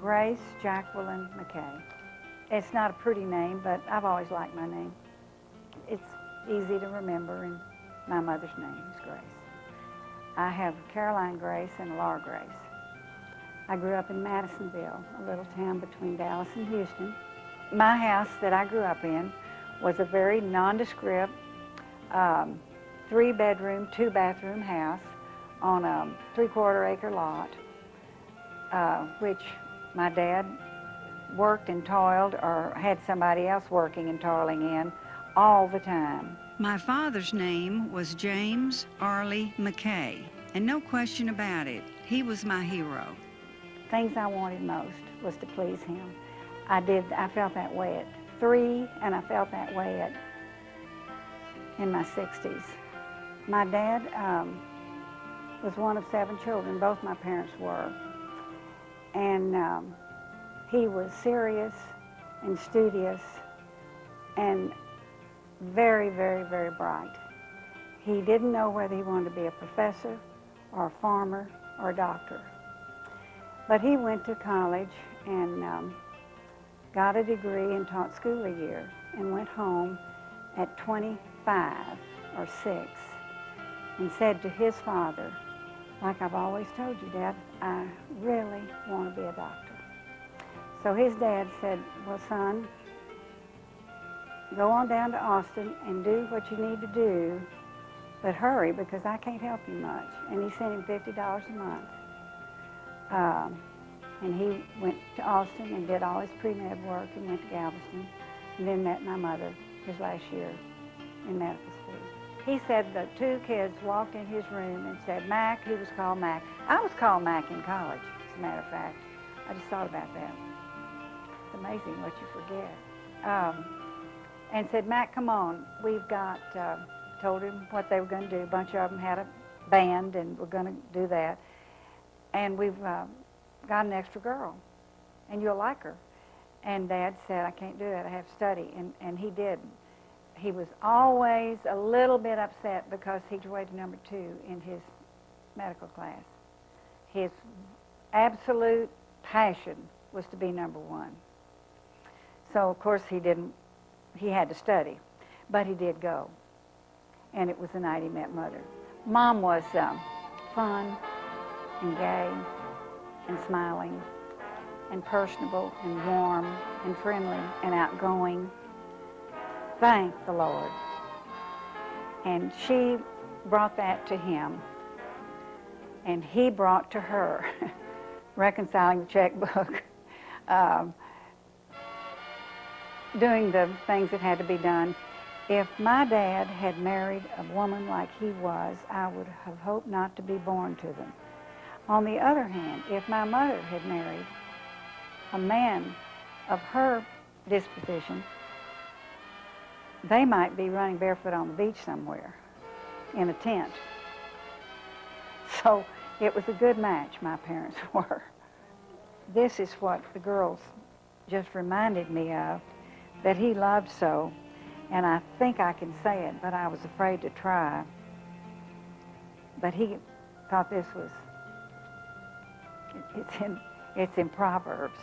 Grace Jacqueline McKay. It's not a pretty name, but I've always liked my name. It's easy to remember, and my mother's name is Grace. I have Caroline Grace and Laura Grace. I grew up in Madisonville, a little town between Dallas and Houston. My house that I grew up in was a very nondescript 3-bedroom, 2-bathroom house on a 3/4 acre lot, which my dad worked and toiled or had somebody else working and toiling in all the time. My father's name was James Arley McKay, and no question about it, he was my hero. Things I wanted most was to please him. I felt that way at 3, and I felt that way in my 60s. My dad was one of 7 children, both my parents were. And he was serious and studious and very, very, very bright. He didn't know whether he wanted to be a professor or a farmer or a doctor. But he went to college and got a degree and taught school a year and went home at 25 or 6 and said to his father, like I've always told you, Dad, I really want to be a doctor. So his dad said, well, son, go on down to Austin and do what you need to do, but hurry because I can't help you much. And he sent him $50 a month. And he went to Austin and did all his pre-med work and went to Galveston and then met my mother his last year in medical school. He said the 2 kids walked in his room and said, Mac, he was called Mac. I was called Mac in college, as a matter of fact. I just thought about that. It's amazing what you forget. And said, Mac, come on, we've got, told him what they were going to do. A bunch of them had a band and we're going to do that. And we've got an extra girl, and you'll like her. And Dad said, I can't do that, I have to study. And he did. He was always a little bit upset because he graduated number 2 in his medical class. His absolute passion was to be number 1. So, of course, he had to study, but he did go. And it was the night he met Mother. Mom was fun and gay and smiling and personable and warm and friendly and outgoing. Thank the Lord. And she brought that to him, and he brought to her, reconciling the checkbook, doing the things that had to be done. If my dad had married a woman like he was, I would have hoped not to be born to them. On the other hand, if my mother had married a man of her disposition, they might be running barefoot on the beach somewhere in a tent. So it was a good match, my parents were. This is what the girls just reminded me of, that he loved so. And I think I can say it, but I was afraid to try. But he thought this was, it's in Proverbs.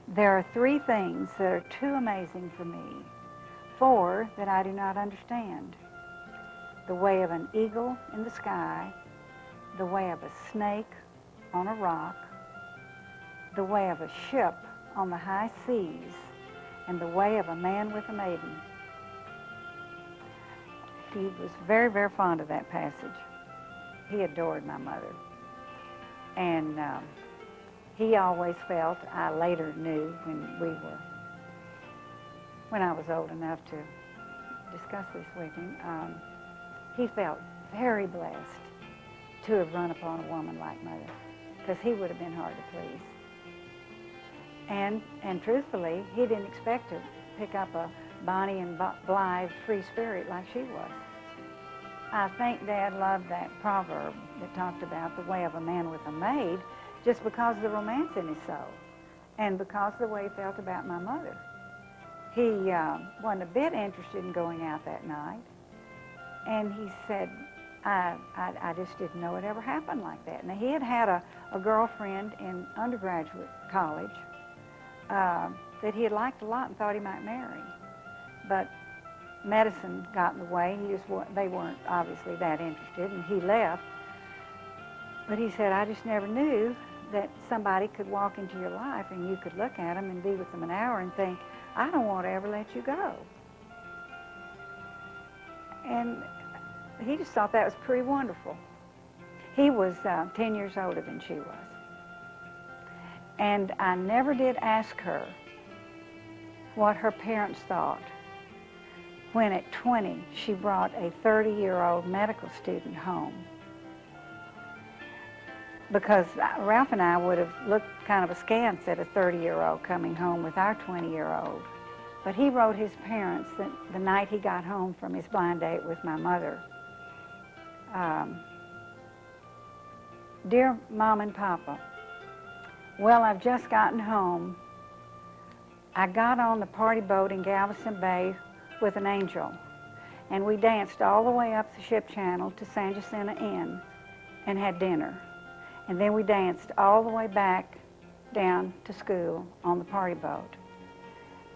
There are 3 things that are too amazing for me, 4 that I do not understand. The way of an eagle in the sky, the way of a snake on a rock, the way of a ship on the high seas, and the way of a man with a maiden. He was very, very fond of that passage. He adored my mother. And he always felt, I later knew when I was old enough to discuss this with him, he felt very blessed to have run upon a woman like Mother, because he would have been hard to please. And truthfully, he didn't expect to pick up a bonny and blithe free spirit like she was. I think Dad loved that proverb that talked about the way of a man with a maid, just because of the romance in his soul and because of the way he felt about my mother. He wasn't a bit interested in going out that night, and he said, I just didn't know it ever happened like that. Now, he had had a girlfriend in undergraduate college that he had liked a lot and thought he might marry. But medicine got in the way. They weren't obviously that interested, and he left. But he said, I just never knew that somebody could walk into your life and you could look at them and be with them an hour and think, I don't want to ever let you go. And he just thought that was pretty wonderful. He was 10 years older than she was. And I never did ask her what her parents thought when at 20 she brought a 30-year-old medical student home. Because Ralph and I would have looked kind of askance at a 30-year-old coming home with our 20-year-old. But he wrote his parents the night he got home from his blind date with my mother. Dear Mom and Papa, well, I've just gotten home. I got on the party boat in Galveston Bay with an angel, and we danced all the way up the ship channel to San Jacinto Inn and had dinner. And then we danced all the way back down to school on the party boat.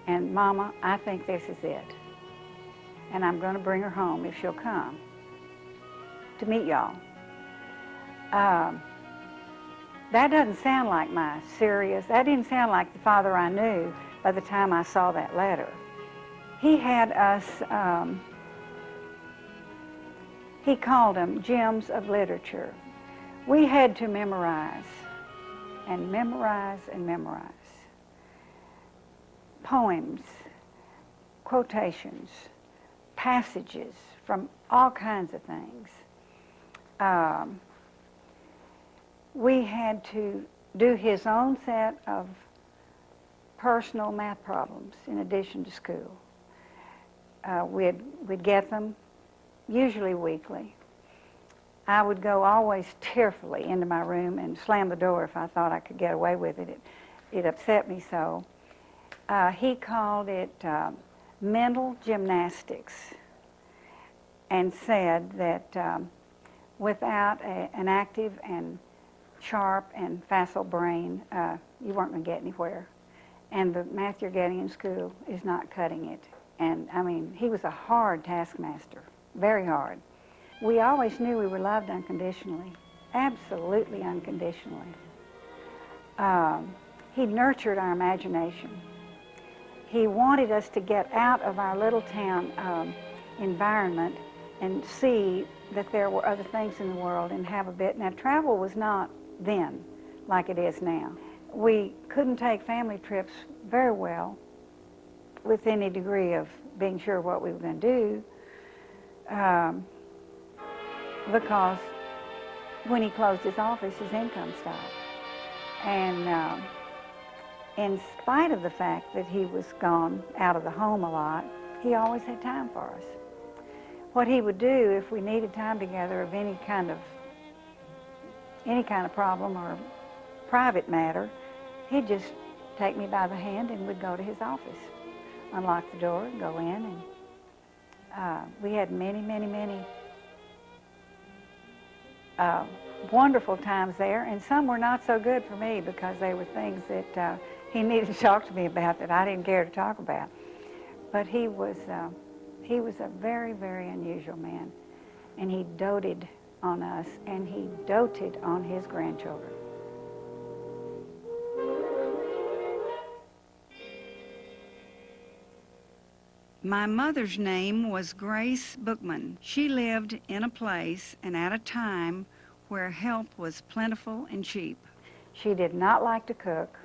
And Mama, I think this is it. And I'm going to bring her home if she'll come to meet y'all. That doesn't sound like that didn't sound like the father I knew by the time I saw that letter. He had us, he called them gems of literature. We had to memorize and memorize and memorize. Poems, quotations, passages from all kinds of things. We had to do his own set of personal math problems in addition to school. We'd get them, usually weekly. I would go always tearfully into my room and slam the door if I thought I could get away with it. It upset me so. He called it mental gymnastics and said that without an active and sharp and facile brain, you weren't going to get anywhere. And the math you're getting in school is not cutting it. And I mean, he was a hard taskmaster, very hard. We always knew we were loved unconditionally, absolutely unconditionally. He nurtured our imagination. He wanted us to get out of our little town environment and see that there were other things in the world and have a bit. Now, travel was not then like it is now. We couldn't take family trips very well with any degree of being sure what we were going to do. Because when he closed his office, his income stopped. And in spite of the fact that he was gone out of the home a lot, he always had time for us. What he would do if we needed time together of any kind of problem or private matter, he'd just take me by the hand and we'd go to his office, unlock the door and go in. And we had many, many, many wonderful times there, and some were not so good for me because they were things that he needed to talk to me about that I didn't care to talk about. But he was a very, very unusual man, and he doted on us, and he doted on his grandchildren. My mother's name was Grace Bookman. She lived in a place and at a time where help was plentiful and cheap. She did not like to cook.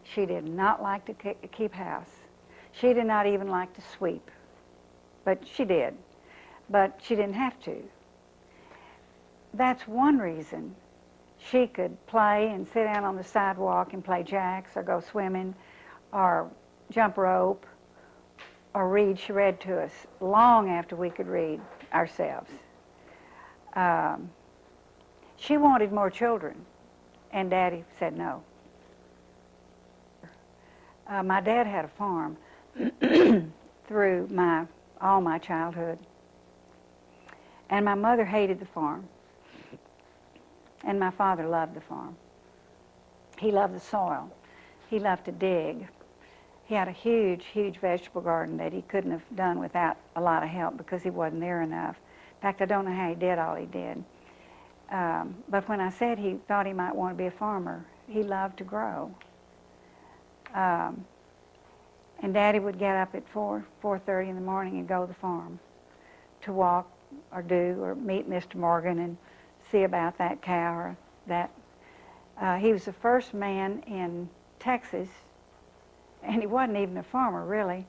She did not like to keep house. She did not even like to sweep. But she did. But she didn't have to. That's one reason she could play and sit down on the sidewalk and play jacks or go swimming or jump rope or read. She read to us long after we could read ourselves. She wanted more children, and Daddy said no. My dad had a farm through all my childhood, And my mother hated the farm. And my father loved the farm. He loved the soil. He loved to dig. He had a huge, huge vegetable garden that he couldn't have done without a lot of help because he wasn't there enough. In fact, I don't know how he did all he did. But when I said he thought he might want to be a farmer, he loved to grow. And Daddy would get up at 4:30 in the morning and go to the farm to walk or meet Mr. Morgan and see about that cow or that. He was the first man in Texas, and he wasn't even a farmer, really.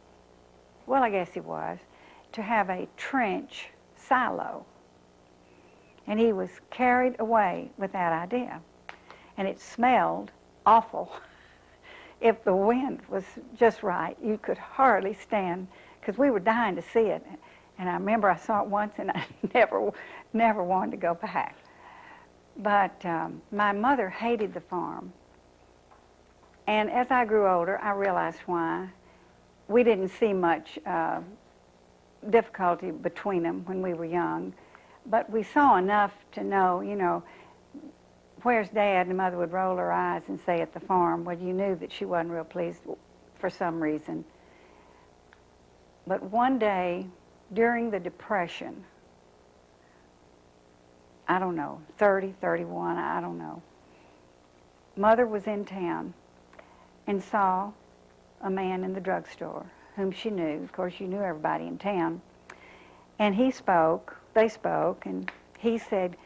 Well, I guess he was, to have a trench silo. And he was carried away with that idea. And it smelled awful. If the wind was just right, you could hardly stand, because we were dying to see it. And I remember I saw it once, and I never wanted to go back. But my mother hated the farm. And as I grew older, I realized why. We didn't see much difficulty between them when we were young. But we saw enough to know, you know, where's Dad? And Mother would roll her eyes and say at the farm, well, you knew that she wasn't real pleased for some reason. But one day, during the Depression, I don't know, 30, 31, I don't know, Mother was in town and saw a man in the drugstore whom she knew. Of course, you knew everybody in town. And they spoke, and he said,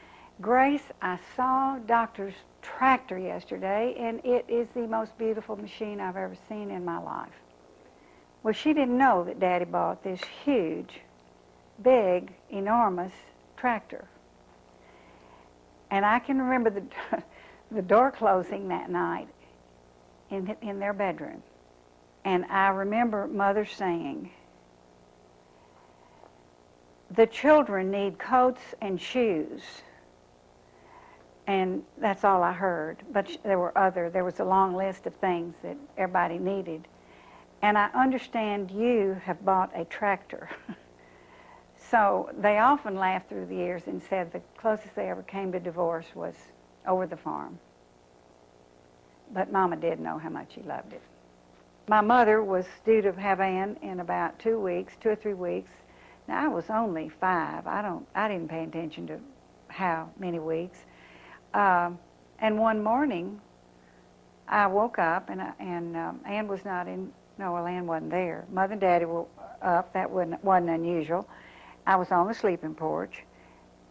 Grace, I saw Doctor's tractor yesterday, and it is the most beautiful machine I've ever seen in my life. Well, she didn't know that Daddy bought this huge, big, enormous tractor. And I can remember the door closing that night in their bedroom. And I remember Mother saying, the children need coats and shoes. And that's all I heard. But there was a long list of things that everybody needed. And I understand you have bought a tractor. So they often laughed through the years and said the closest they ever came to divorce was over the farm. But Mama did know how much he loved it. My mother was due to have Ann in about 2 or 3 weeks. Now, I was only 5. I didn't pay attention to how many weeks. And one morning, I woke up, and Ann was not in. No, well, Ann wasn't there. Mother and Daddy were up. That wasn't unusual. I was on the sleeping porch,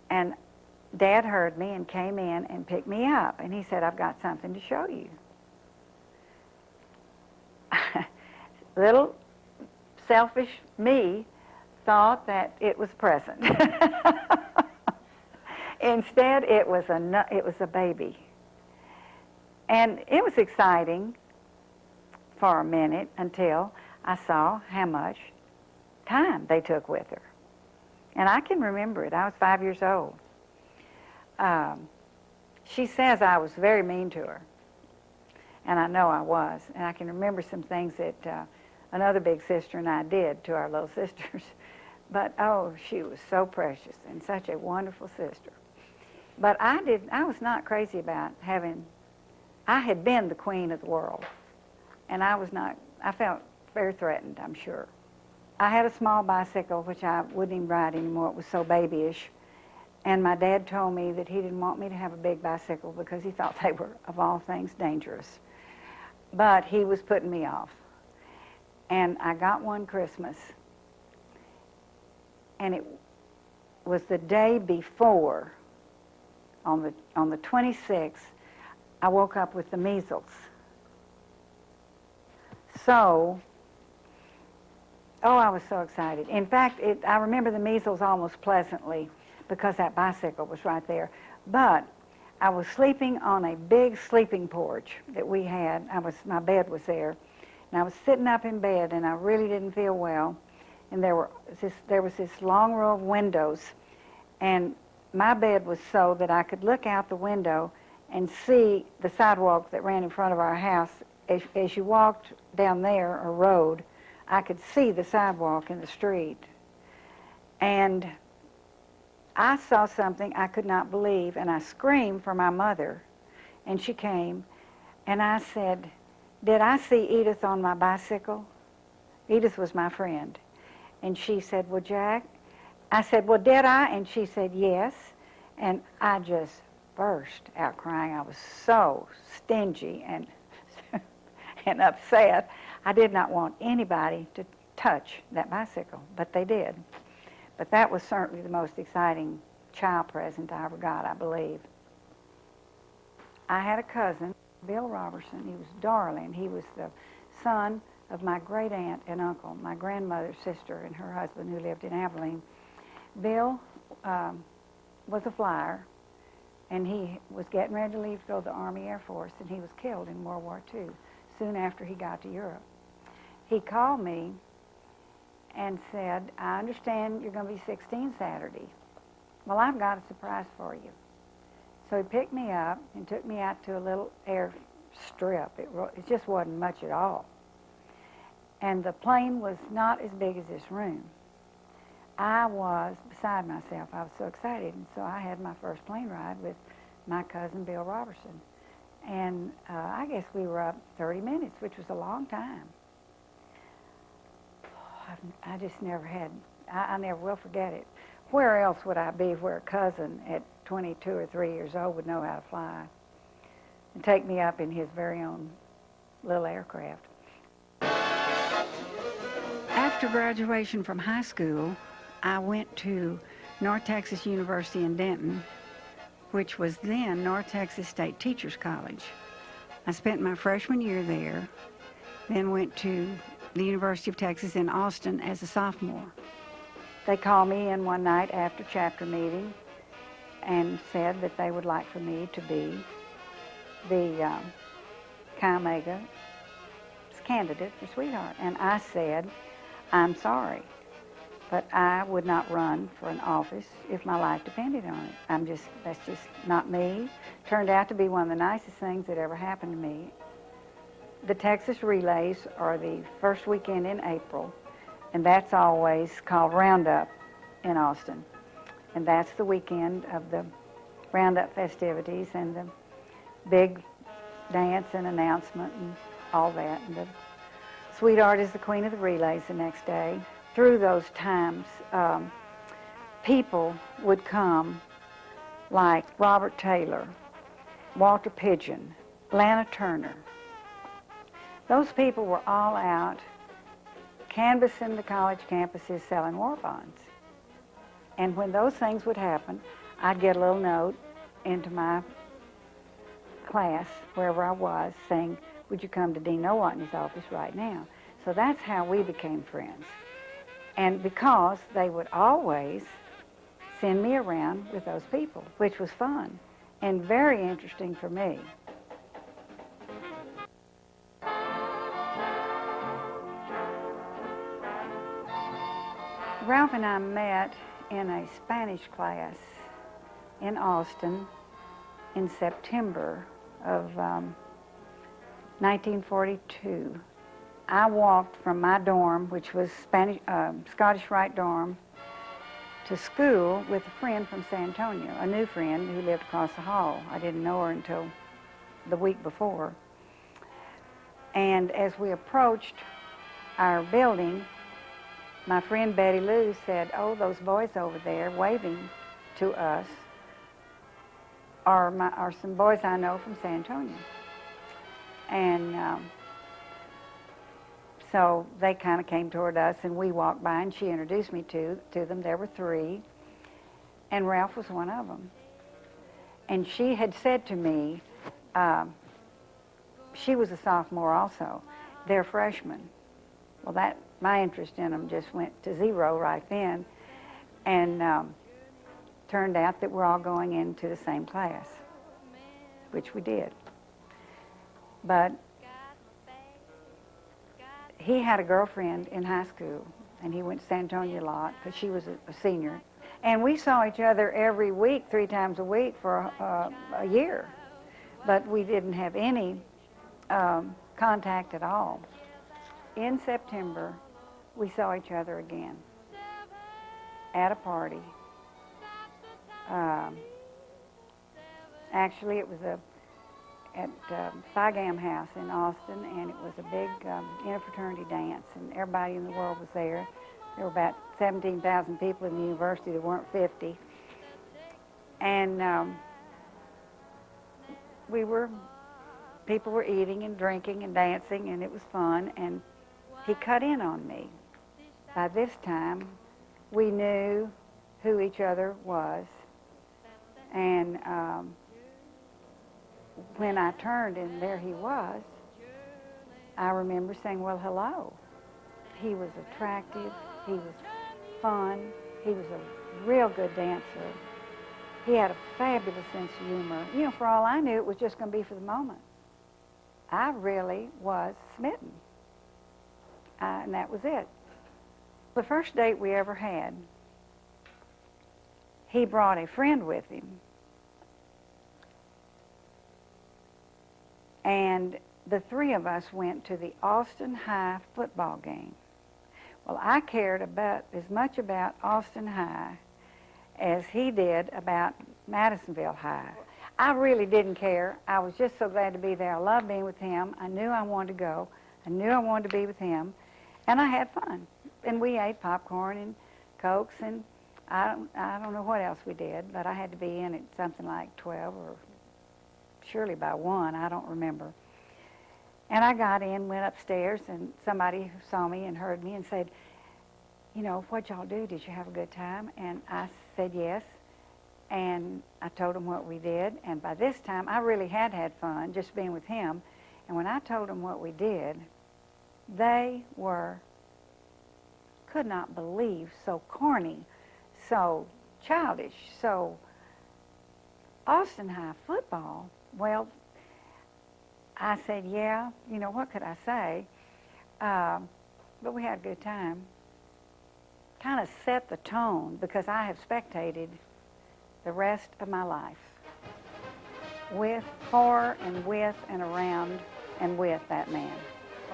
and Dad heard me and came in and picked me up. And he said, I've got something to show you. Little selfish me thought that it was a present. Instead, it was a baby. And it was exciting for a minute until I saw how much time they took with her. And I can remember it. I was 5 years old. She says I was very mean to her. And I know I was. And I can remember some things that another big sister and I did to our little sisters. But, oh, she was so precious and such a wonderful sister. But I was not crazy about I had been the queen of the world. And I felt very threatened, I'm sure. I had a small bicycle, which I wouldn't even ride anymore. It was so babyish. And my dad told me that he didn't want me to have a big bicycle because he thought they were, of all things, dangerous. But he was putting me off. And I got one Christmas. And it was the day before, on the 26th, I woke up with the measles. So, I was so excited. In fact, I remember the measles almost pleasantly because that bicycle was right there. But I was sleeping on a big sleeping porch that we had. My bed was there. And I was sitting up in bed, and I really didn't feel well. And there was this long row of windows, and my bed was so that I could look out the window and see the sidewalk that ran in front of our house. As you walked down there, or road, I could see the sidewalk in the street. And I saw something I could not believe, and I screamed for my mother, and she came, and I said, "Did I see Edith on my bicycle?" Edith was my friend. And she said, "Well, Jack," I said, "Well, did I?" And she said, "Yes." And I just burst out crying. I was so stingy and and upset. I did not want anybody to touch that bicycle, but they did. But that was certainly the most exciting child present I ever got, I believe. I had a cousin, Bill Robertson. He was darling. He was the son of my great aunt and uncle, my grandmother's sister and her husband who lived in Abilene. Bill was a flyer, and he was getting ready to leave to go to the Army Air Force, and he was killed in World War II soon after he got to Europe. He called me and said, "I understand you're going to be 16 Saturday. Well, I've got a surprise for you." So he picked me up and took me out to a little airstrip. It just wasn't much at all. And the plane was not as big as this room. I was beside myself. I was so excited. And so I had my first plane ride with my cousin, Bill Robertson. And I guess we were up 30 minutes, which was a long time. I just never had, I never will forget it. Where else would I be where a cousin at 22 or 3 years old would know how to fly and take me up in his very own little aircraft? After graduation from high school, I went to North Texas University in Denton, which was then North Texas State Teachers College. I spent my freshman year there, then went to the University of Texas in Austin as a sophomore. They called me in one night after chapter meeting and said that they would like for me to be the Chi Omega candidate for Sweetheart. And I said, "I'm sorry, but I would not run for an office if my life depended on it. That's just not me." Turned out to be one of the nicest things that ever happened to me. The Texas relays are the first weekend in April, and that's always called Roundup in Austin. And that's the weekend of the Roundup festivities and the big dance and announcement and all that. And the Sweetheart is the queen of the relays the next day. Through those times, people would come like Robert Taylor, Walter Pidgeon, Lana Turner. Those people were all out canvassing the college campuses selling war bonds. And when those things would happen, I'd get a little note into my class, wherever I was, saying, "Would you come to Dean Nowotny's office right now?" So that's how we became friends. And because they would always send me around with those people, which was fun and very interesting for me. Ralph and I met in a Spanish class in Austin in September of 1942. I walked from my dorm, which was Scottish Rite dorm, to school with a friend from San Antonio, a new friend who lived across the hall. I didn't know her until the week before. And as we approached our building, my friend Betty Lou said, "Oh, those boys over there waving to us are some boys I know from San Antonio." And so they kind of came toward us, and we walked by, and she introduced me to them. There were three, and Ralph was one of them. And she had said to me, she was a sophomore also, they're freshmen. Well, my interest in them just went to zero right then, and turned out that we're all going into the same class, which we did. But he had a girlfriend in high school, and he went to San Antonio a lot because she was a senior. And we saw each other every week, 3 times a week for a year. But we didn't have any contact at all. In September, we saw each other again at a party Actually, it was at Phi Gam House in Austin, and it was a big interfraternity dance, and everybody in the world was there. There were about 17,000 people in the university. There weren't 50. And people were eating and drinking and dancing, and it was fun, and he cut in on me. By this time, we knew who each other was, and when I turned and there he was, I remember saying, well, hello. He was attractive, he was fun, he was a real good dancer. He had a fabulous sense of humor. You know, for all I knew, it was just going to be for the moment. I really was smitten, and that was it. The first date we ever had, he brought a friend with him, and the three of us went to the Austin High football game. Well, I cared about as much about Austin High as he did about Madisonville High. I really didn't care. I was just so glad to be there. I loved being with him. I knew I wanted to go. I knew I wanted to be with him, and I had fun. And we ate popcorn and Cokes, and I don't know what else we did, but I had to be in at something like 12 or surely by 1, I don't remember. And I got in, went upstairs, and somebody saw me and heard me and said, you know, what'd y'all do? Did you have a good time? And I said yes, and I told them what we did, and by this time, I really had fun just being with him, and when I told them what we did, they could not believe, so corny, so childish, so Austin High football. Well, I said, yeah, you know, what could I say? But we had a good time. Kind of set the tone, because I have spectated the rest of my life for and with and around and with that man.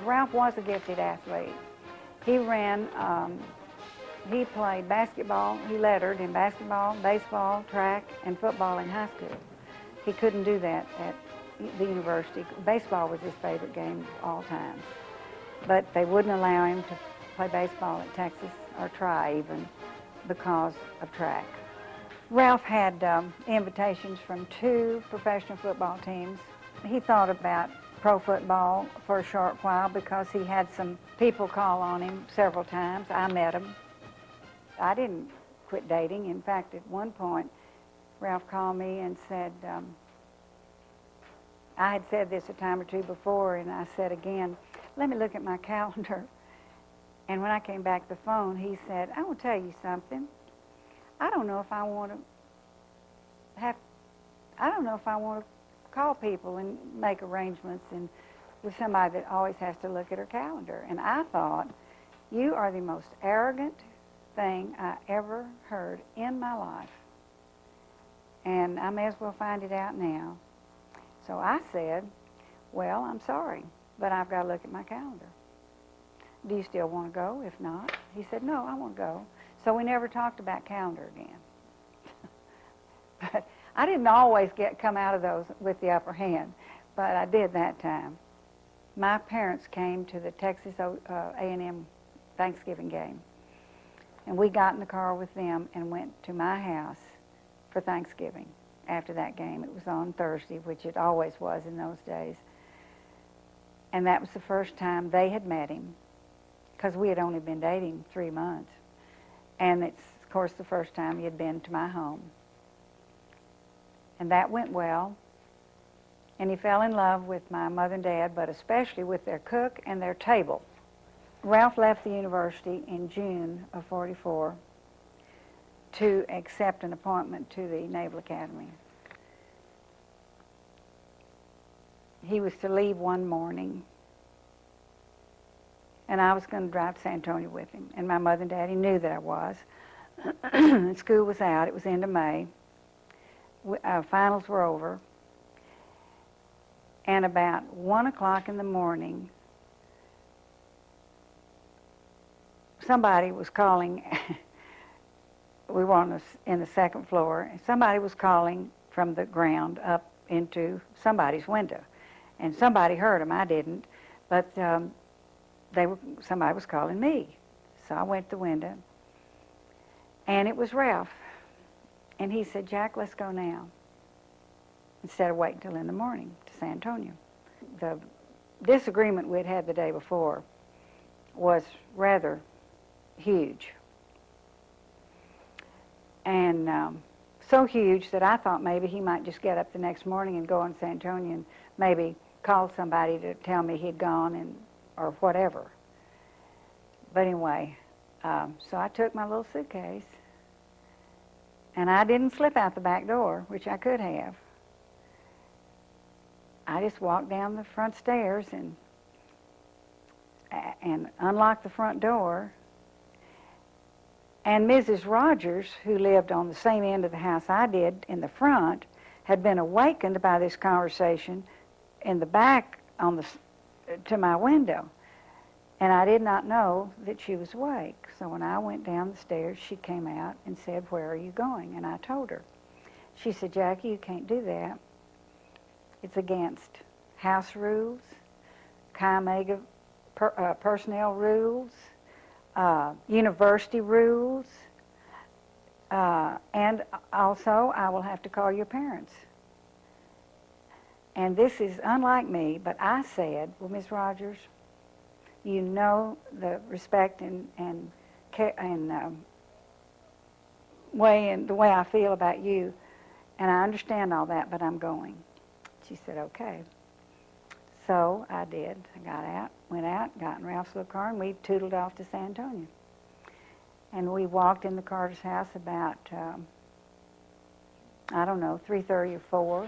Ralph was a gifted athlete. He played basketball, he lettered in basketball, baseball, track, and football in high school. He couldn't do that at the university. Baseball was his favorite game of all time. But they wouldn't allow him to play baseball at Texas, or try even, because of track. Ralph had invitations from 2 professional football teams. He thought about pro football for a short while because he had some people call on him several times. I met him. I didn't quit dating. In fact, at one point, Ralph called me and said, I had said this a time or two before, and I said again, let me look at my calendar. And when I came back to the phone, he said, I will tell you something. I don't know if I want to call people and make arrangements and with somebody that always has to look at her calendar. And I thought, you are the most arrogant thing I ever heard in my life. And I may as well find it out now. So I said, well, I'm sorry, but I've got to look at my calendar. Do you still want to go? If not, he said, no, I want to go. So we never talked about calendar again. But I didn't always come out of those with the upper hand, but I did that time. My parents came to the Texas A&M Thanksgiving game, and we got in the car with them and went to my house for Thanksgiving after that game. It was on Thursday, which it always was in those days. And that was the first time they had met him, because we had only been dating 3 months. And it's, of course, the first time he had been to my home. And that went well. And he fell in love with my mother and dad, but especially with their cook and their table. Ralph left the university in June of '44 to accept an appointment to the Naval Academy. He was to leave one morning, and I was going to drive to San Antonio with him. And my mother and daddy knew that I was. School was out. It was end of May. Finals were over. And about 1 o'clock in the morning, somebody was calling we were in the second floor, and somebody was calling from the ground up into somebody's window. And somebody heard them, I didn't, but somebody was calling me. So I went to the window, and it was Ralph. And he said, "Jack, let's go now," instead of waiting till in the morning to San Antonio. The disagreement we'd had the day before was rather huge. And so huge that I thought maybe he might just get up the next morning and go on San Antonio and maybe call somebody to tell me he'd gone or whatever. But anyway, so I took my little suitcase, and I didn't slip out the back door, which I could have. I just walked down the front stairs and unlocked the front door. And Mrs. Rogers, who lived on the same end of the house I did in the front, had been awakened by this conversation in the back to my window. And I did not know that she was awake. So when I went down the stairs, she came out and said, "Where are you going?" And I told her. She said, "Jackie, you can't do that. It's against house rules, Chi Omega personnel rules, university rules, and also I will have to call your parents." And this is unlike me, but I said, "Well, Miss Rogers, you know the respect and the way I feel about you, and I understand all that, but I'm going." She said, "Okay." So I did. I went out, got in Ralph's little car, and we tootled off to San Antonio. And we walked in the Carter's house about, 3:30 or 4.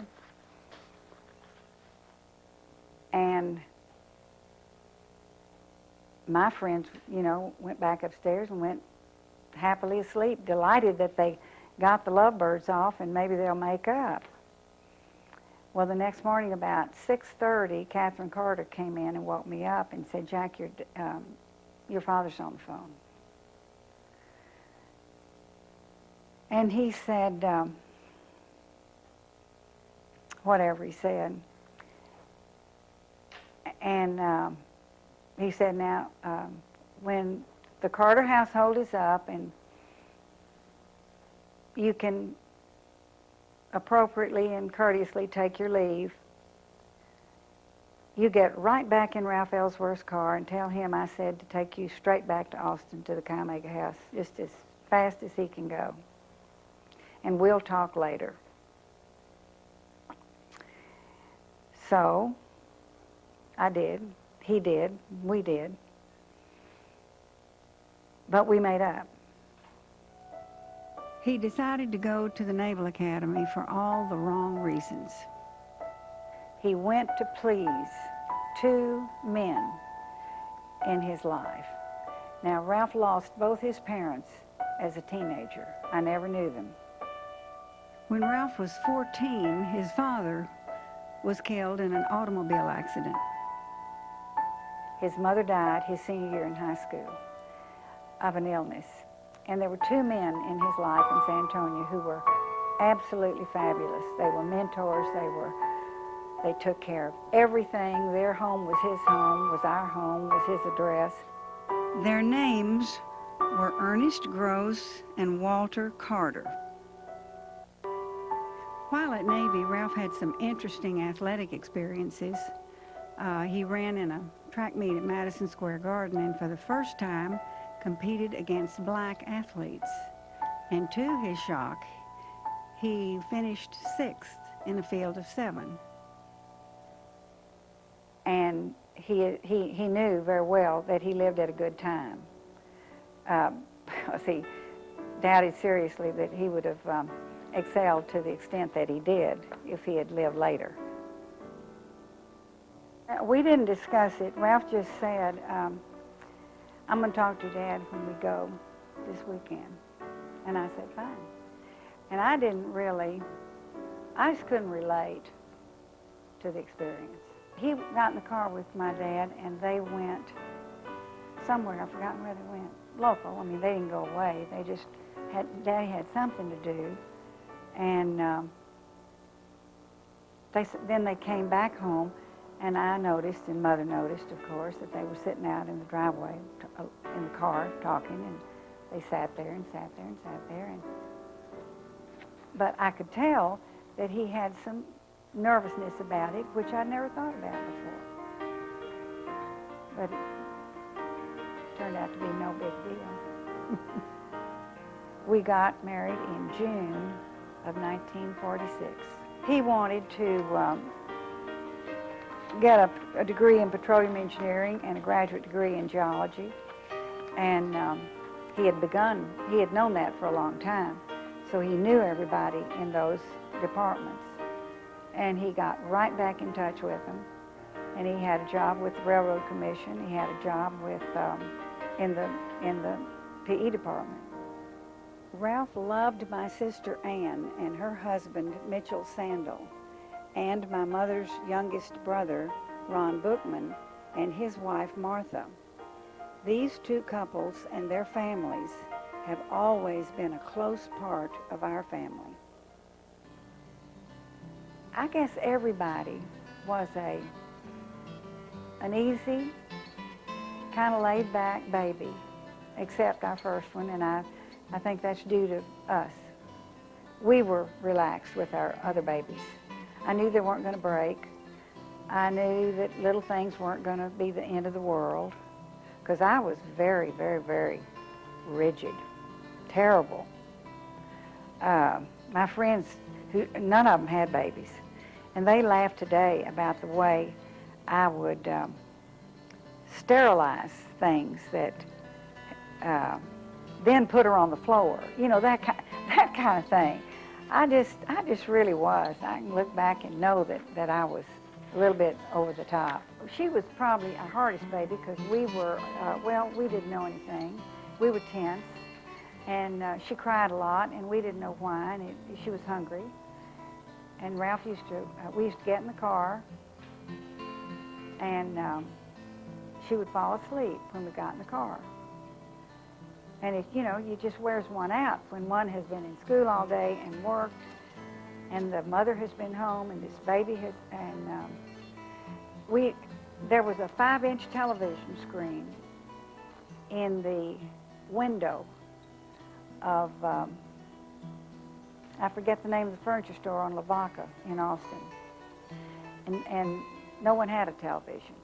And my friends, went back upstairs and went happily asleep, delighted that they got the lovebirds off and maybe they'll make up. Well, the next morning about 6:30, Catherine Carter came in and woke me up and said, "Jack, your father's on the phone." And he said, whatever he said. And he said, "Now, when the Carter household is up and you can appropriately and courteously take your leave, you get right back in Ralph Ellsworth's car and tell him I said to take you straight back to Austin to the Chi Omega house, just as fast as he can go. And we'll talk later." So I did, he did, we did. But we made up. He decided to go to the Naval Academy for all the wrong reasons. He went to please 2 men in his life. Now, Ralph lost both his parents as a teenager. I never knew them. When Ralph was 14, his father was killed in an automobile accident. His mother died his senior year in high school of an illness. And there were 2 men in his life in San Antonio who were absolutely fabulous. They were mentors. They took care of everything. Their home was his home, was our home, was his address. Their names were Ernest Gross and Walter Carter. While at Navy, Ralph had some interesting athletic experiences. He ran in a track meet at Madison Square Garden and for the first time competed against black athletes. And to his shock, he finished 6th in a field of 7. And he knew very well that he lived at a good time. Because he doubted seriously that he would have excelled to the extent that he did if he had lived later. We didn't discuss it. Ralph just said, "I'm going to talk to Dad when we go this weekend." And I said, "Fine." And I just couldn't relate to the experience. He got in the car with my dad and they went somewhere. I've forgotten where they went. Local. I mean, they didn't go away. They just Daddy had something to do, and then they came back home, and I noticed, and Mother noticed, of course, that they were sitting out in the driveway in the car talking, and they sat there and sat there and sat there. But I could tell that he had some nervousness about it, which I'd never thought about before. But it turned out to be no big deal. We got married in June of 1946. He wanted to get a degree in petroleum engineering and a graduate degree in geology. And he had known that for a long time. So he knew everybody in those departments. And he got right back in touch with them. And he had a job with the Railroad Commission. He had a job with in the PE department. Ralph loved my sister Ann and her husband Mitchell Sandel, and my mother's youngest brother Ron Bookman and his wife Martha. These two couples and their families have always been a close part of our family. I guess everybody was an easy, kind of laid-back baby, except our first one, and I think that's due to us. We were relaxed with our other babies. I knew they weren't going to break. I knew that little things weren't going to be the end of the world, because I was very, very, very rigid, terrible. My friends, none of them had babies, and they laugh today about the way I would sterilize things that then put her on the floor, you know, that kind of thing. I just really was. I can look back and know that I was a little bit over the top. She was probably our hardest baby because we were, we didn't know anything. We were tense, and she cried a lot, and we didn't know why, and she was hungry. And Ralph we used to get in the car, and she would fall asleep when we got in the car. And you just wears one out when one has been in school all day and worked, and the mother has been home, and this baby has, and there was a 5-inch television screen in the window of, I forget the name of the furniture store on Lavaca in Austin. And no one had a television.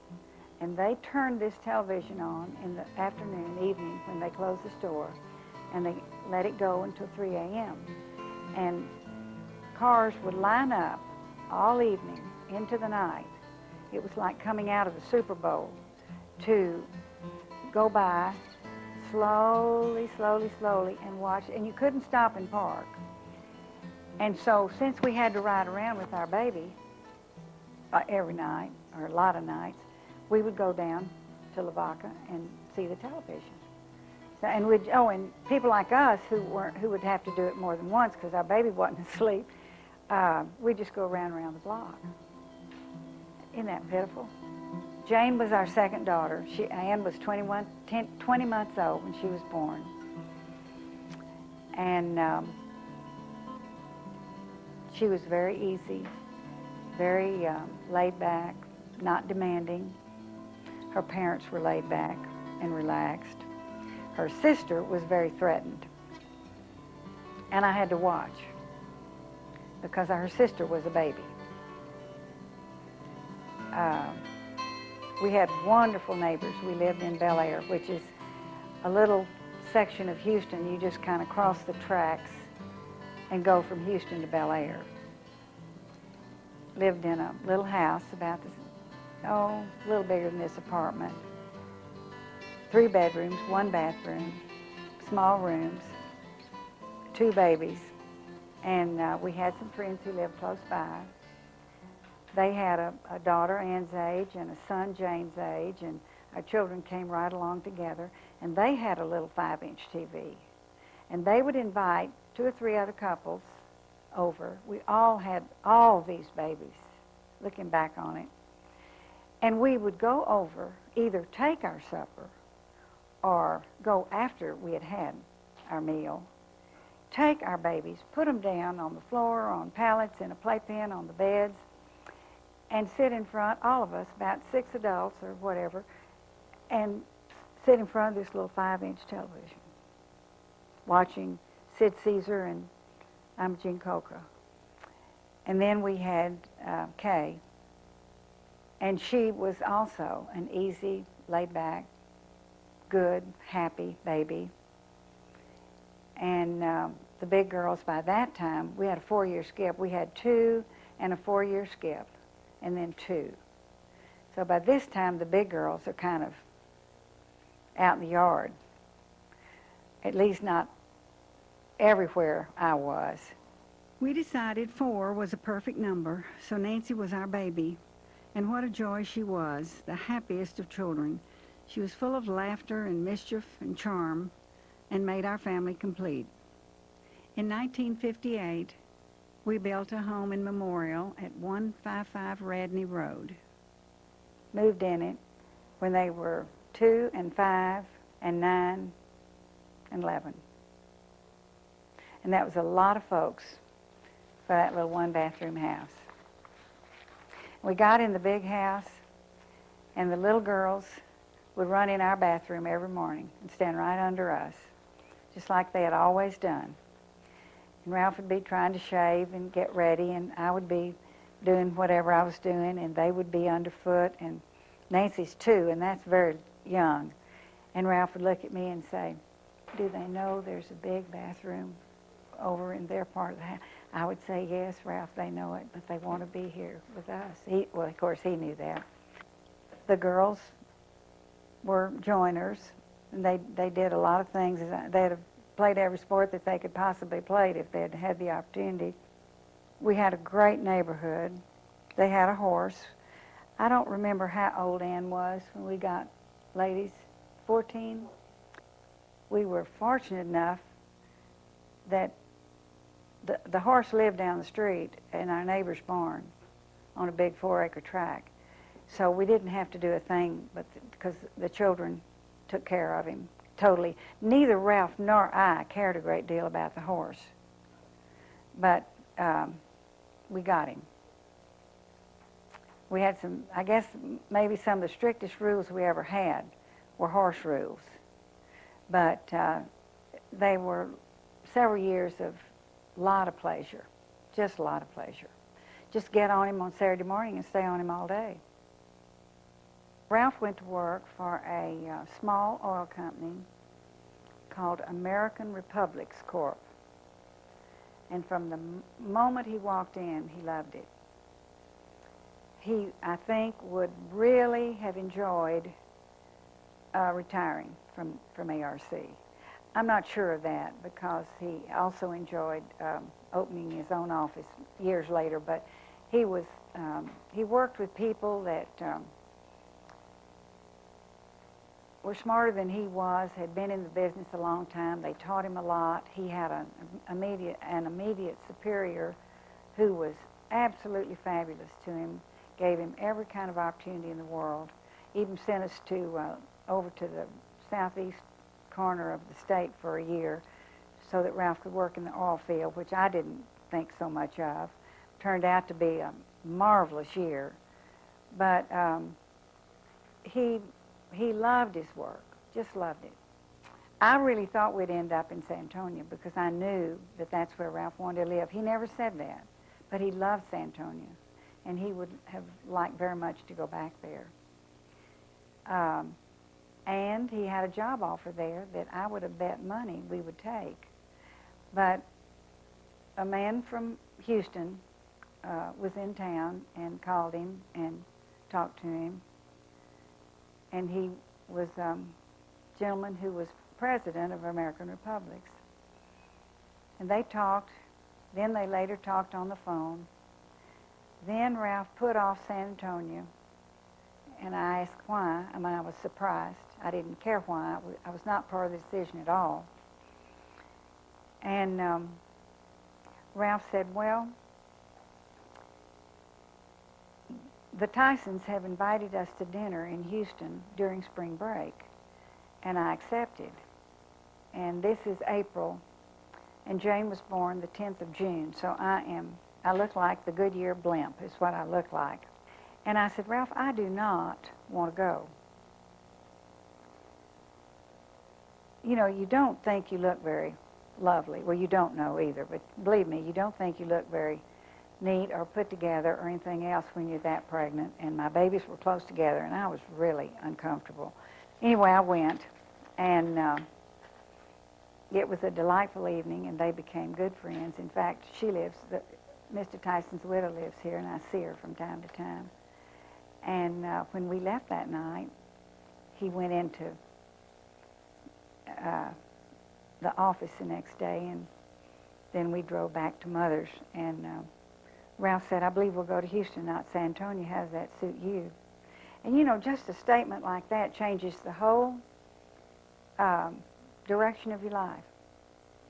And they turned this television on in the afternoon, evening, when they closed the store, and they let it go until 3 a.m. And cars would line up all evening into the night. It was like coming out of the Super Bowl to go by slowly, slowly, slowly, and watch. And you couldn't stop and park. And so since we had to ride around with our baby every night, or a lot of nights, we would go down to Lavaca and see the television. So, and people like us who would have to do it more than once because our baby wasn't asleep, we'd just go around the block. Isn't that pitiful? Jane was our second daughter. Ann was 20 months old when she was born. And she was very easy, very laid back, not demanding. Her parents were laid back and relaxed. Her sister was very threatened. And I had to watch because her sister was a baby. We had wonderful neighbors. We lived in Bel Air, which is a little section of Houston. You just kind of cross the tracks and go from Houston to Bel Air. Lived in a little house about a little bigger than this apartment. 3 bedrooms, 1 bathroom, small rooms, 2 babies. And we had some friends who lived close by. They had a daughter Ann's age and a son Jane's age, and our children came right along together. And they had a little 5-inch TV. And they would invite 2 or 3 other couples over. We all had all these babies, looking back on it. And we would go over, either take our supper or go after we had had our meal take our babies, put them down on the floor, on pallets, in a playpen, on the beds, and sit in front, all of us, about 6 adults or whatever, and sit in front of this little 5-inch television, watching Sid Caesar and Imogene Coca. And then we had Kay, and she was also an easy, laid-back, good, happy baby. And the big girls, by that time, we had a 4-year skip. We had 2 and a 4-year skip, and then 2. So by this time, the big girls are kind of out in the yard, at least not everywhere I was. We decided 4 was a perfect number, so Nancy was our baby. And what a joy she was, the happiest of children. She was full of laughter and mischief and charm, and made our family complete. In 1958, we built a home in Memorial at 155 Radney Road. Moved in it when they were 2 and 5 and 9 and 11. And that was a lot of folks for that little 1-bathroom house. We got in the big house, and the little girls would run in our bathroom every morning and stand right under us, just like they had always done. And Ralph would be trying to shave and get ready, and I would be doing whatever I was doing, and they would be underfoot, and Nancy's 2, and that's very young. And Ralph would look at me and say, "Do they know there's a big bathroom over in their part of the house?" I would say, "Yes, Ralph, they know it, but they want to be here with us." Well, of course, he knew that. The girls were joiners, and they did a lot of things. They'd have played every sport that they could possibly play if they had had the opportunity. We had a great neighborhood. They had a horse. I don't remember how old Ann was when we got ladies, 14. We were fortunate enough that the horse lived down the street in our neighbor's barn on a big 4-acre tract. So we didn't have to do a thing because the children took care of him totally. Neither Ralph nor I cared a great deal about the horse, but we got him. We had some, I guess maybe some of the strictest rules we ever had were horse rules, but they were several years of a lot of pleasure, just a lot of pleasure. Just get on him on Saturday morning and stay on him all day. Ralph went to work for a small oil company called American Republics Corp. And from the moment he walked in, he loved it. He, I think, would really have enjoyed retiring from ARC. I'm not sure of that because he also enjoyed opening his own office years later, but he worked with people that were smarter than he was, had been in the business a long time. They taught him a lot. He had an immediate superior who was absolutely fabulous to him, gave him every kind of opportunity in the world, even sent us over to the southeast corner of the state for a year so that Ralph could work in the oil field, which I didn't think so much of. Turned out to be a marvelous year. But he loved his work, just loved it. I really thought we'd end up in San Antonio because I knew that that's where Ralph wanted to live. He never said that, but he loved San Antonio, and he would have liked very much to go back there. And he had a job offer there that I would have bet money we would take. But a man from Houston was in town and called him and talked to him. And he was a gentleman who was president of American Republics. And they talked. Then they later talked on the phone. Then Ralph put off San Antonio. And I asked why. I mean, I was surprised. I didn't care why. I was not part of the decision at all. And Ralph said, well, the Tysons have invited us to dinner in Houston during spring break, and I accepted. And this is April, And Jane was born the 10th of June, so I look like the Goodyear blimp is what I look like. And I said, Ralph, I do not want to go. You know, you don't think you look very lovely. Well, you don't know either, but believe me, you don't think you look very neat or put together or anything else when you're that pregnant. And my babies were close together, and I was really uncomfortable. Anyway, I went, and it was a delightful evening, and they became good friends. In fact, Mr. Tyson's widow lives here, and I see her from time to time. And when we left that night, he went into the office the next day, and then we drove back to Mother's. And Ralph said, I believe we'll go to Houston, not San Antonio. How does that suit you? And you know, just a statement like that changes the whole direction of your life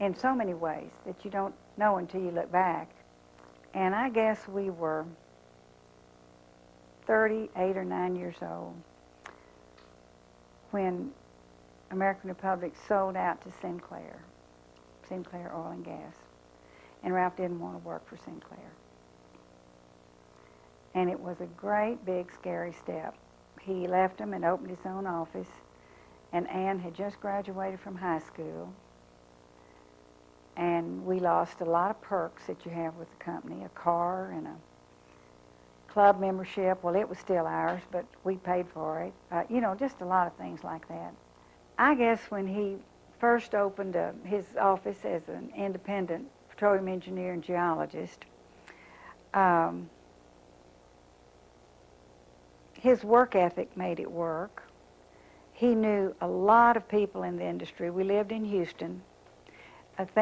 in so many ways that you don't know until you look back. And I guess we were 38 or 9 years old when American Republic sold out to Sinclair Oil and Gas. And Ralph didn't want to work for Sinclair. And it was a great, big, scary step. He left him and opened his own office, and Ann had just graduated from high school. And we lost a lot of perks that you have with the company, a car and a club membership. Well, it was still ours, but we paid for it. You know, just a lot of things like that. I guess when he first opened his office as an independent petroleum engineer and geologist, his work ethic made it work. He knew a lot of people in the industry. We lived in Houston. That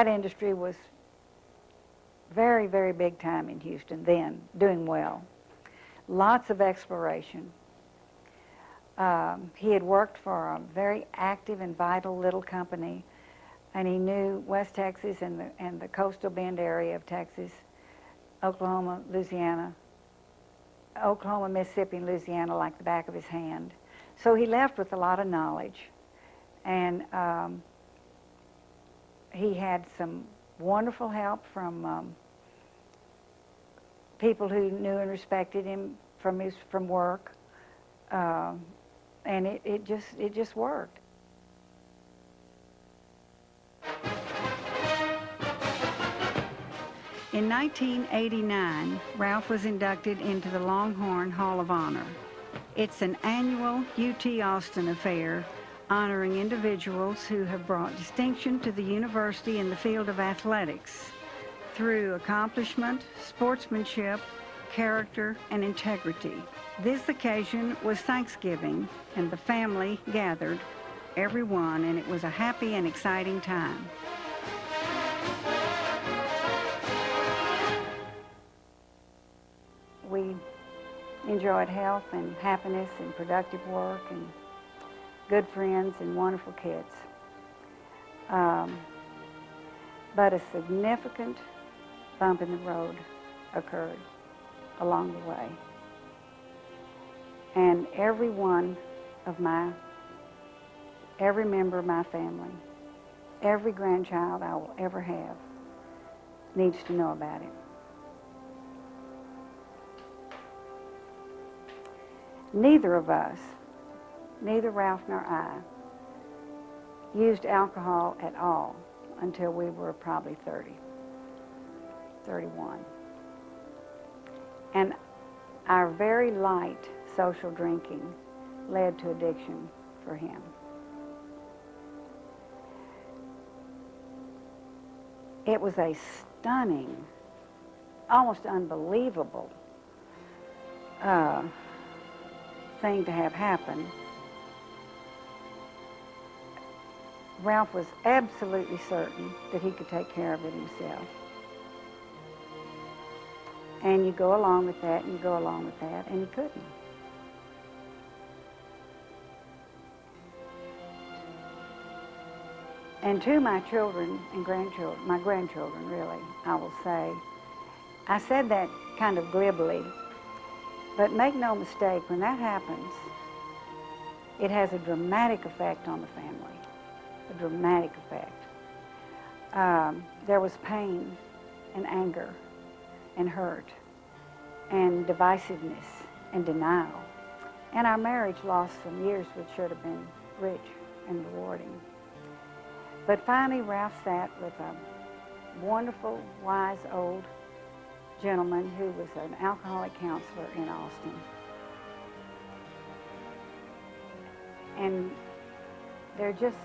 industry was very, very big time in Houston then, doing well. Lots of exploration. He had worked for a very active and vital little company, and he knew West Texas and the coastal bend area of Texas, Oklahoma, Mississippi, and Louisiana like the back of his hand. So he left with a lot of knowledge, and he had some wonderful help from people who knew and respected him from work, and it just worked. In 1989, Ralph was inducted into the Longhorn Hall of Honor. It's an annual UT Austin affair honoring individuals who have brought distinction to the university in the field of athletics through accomplishment, sportsmanship, character, and integrity. This occasion was Thanksgiving, and the family gathered, everyone, and it was a happy and exciting time. We enjoyed health and happiness and productive work and good friends and wonderful kids. But a significant bump in the road occurred along the way. And every member of my family, every grandchild I will ever have needs to know about it. Neither of us, neither Ralph nor I, used alcohol at all until we were probably 30, 31. And our very light social drinking led to addiction for him. It was a stunning, almost unbelievable thing to have happen. Ralph was absolutely certain that he could take care of it himself. And you go along with that, and you go along with that, and he couldn't. And to my children and grandchildren, my grandchildren really, I will say, I said that kind of glibly, but make no mistake, when that happens, it has a dramatic effect on the family. a dramatic effect. There was pain and anger and hurt and divisiveness and denial. And our marriage lost some years which should have been rich and rewarding. But finally, Ralph sat with a wonderful, wise old gentleman who was an alcoholic counselor in Austin. And they're just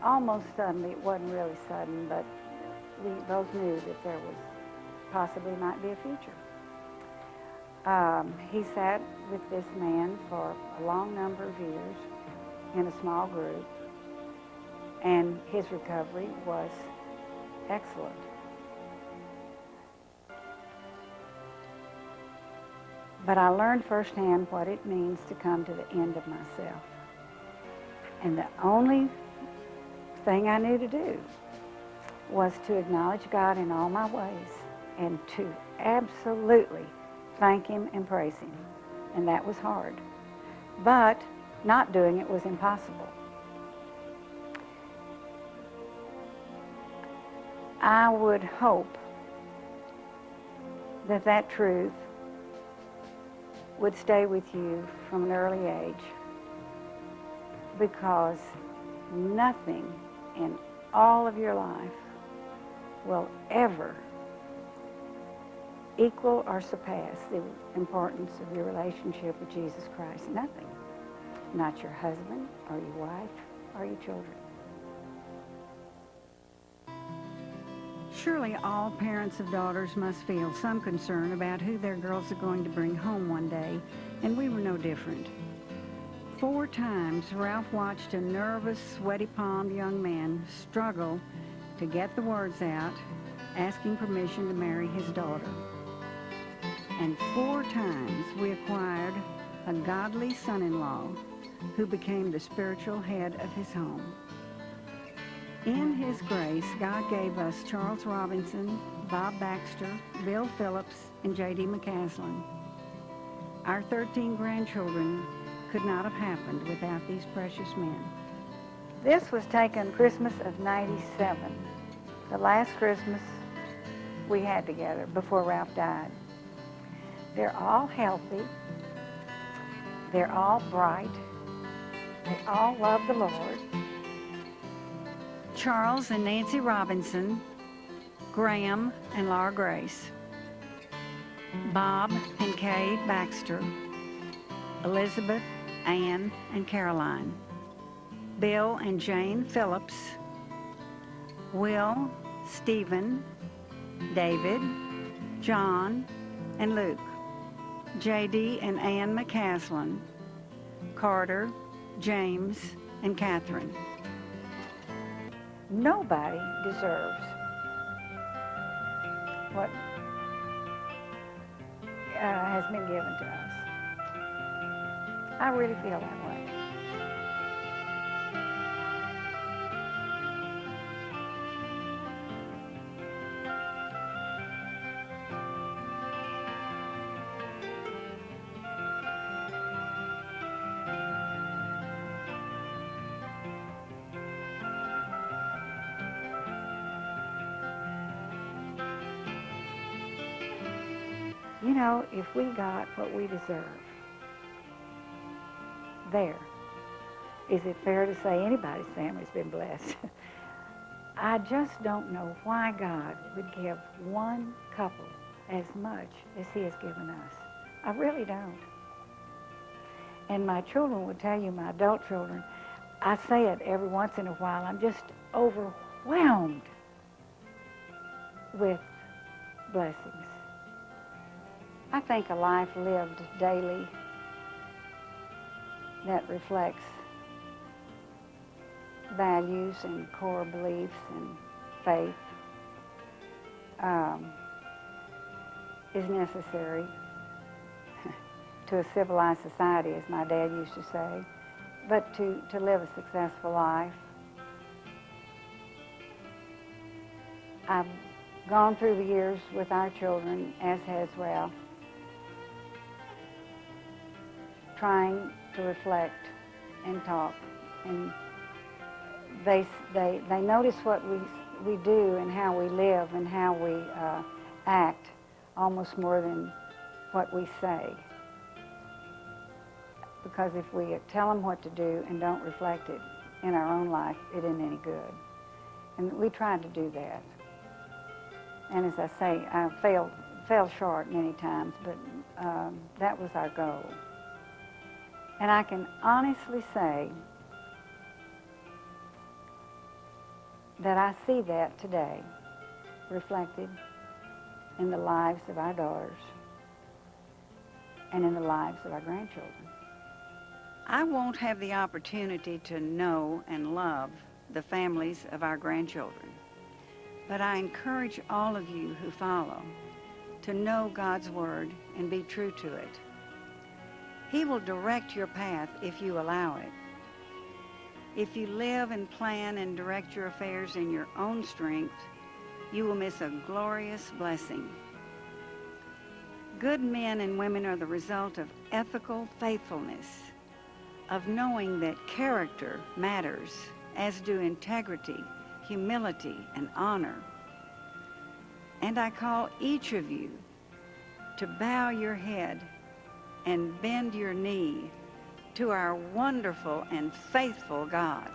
almost suddenly, it wasn't really sudden, but we both knew that there was possibly might be a future. He sat with this man for a long number of years in a small group, and his recovery was excellent. But I learned firsthand what it means to come to the end of myself. And the only thing I knew to do was to acknowledge God in all my ways and to absolutely thank Him and praise Him. And that was hard. But not doing it was impossible. I would hope that that truth would stay with you from an early age, because nothing in all of your life will ever equal or surpass the importance of your relationship with Jesus Christ. Nothing. Not your husband or your wife or your children. Surely all parents of daughters must feel some concern about who their girls are going to bring home one day, and we were no different. 4 times, Ralph watched a nervous, sweaty-palmed young man struggle to get the words out, asking permission to marry his daughter. And 4 times, we acquired a godly son-in-law who became the spiritual head of his home. In His grace, God gave us Charles Robinson, Bob Baxter, Bill Phillips, and J.D. McCaslin. Our 13 grandchildren could not have happened without these precious men. This was taken Christmas of '97, the last Christmas we had together before Ralph died. They're all healthy. They're all bright. They all love the Lord. Charles and Nancy Robinson, Graham and Laura Grace, Bob and Kay Baxter, Elizabeth, Ann, and Caroline, Bill and Jane Phillips, Will, Stephen, David, John, and Luke, J.D. and Ann McCaslin, Carter, James, and Catherine. Nobody deserves what has been given to us. I really feel that way. You know, if we got what we deserve, there, is it fair to say anybody's family's been blessed? I just don't know why God would give one couple as much as He has given us. I really don't. And my children would tell you, my adult children, I say it every once in a while, I'm just overwhelmed with blessings. I think a life lived daily that reflects values and core beliefs and faith is necessary to a civilized society, as my dad used to say, but to live a successful life. I've gone through the years with our children, as has Ralph, trying to reflect and talk and they notice what we do and how we live and how we act almost more than what we say. Because if we tell them what to do and don't reflect it in our own life, it isn't any good. And we tried to do that. And as I say, I fell short many times, but that was our goal. And I can honestly say that I see that today reflected in the lives of our daughters and in the lives of our grandchildren. I won't have the opportunity to know and love the families of our grandchildren, but I encourage all of you who follow to know God's Word and be true to it. He will direct your path if you allow it. If you live and plan and direct your affairs in your own strength, you will miss a glorious blessing. Good men and women are the result of ethical faithfulness, of knowing that character matters, as do integrity, humility, and honor. And I call each of you to bow your head and bend your knee to our wonderful and faithful God.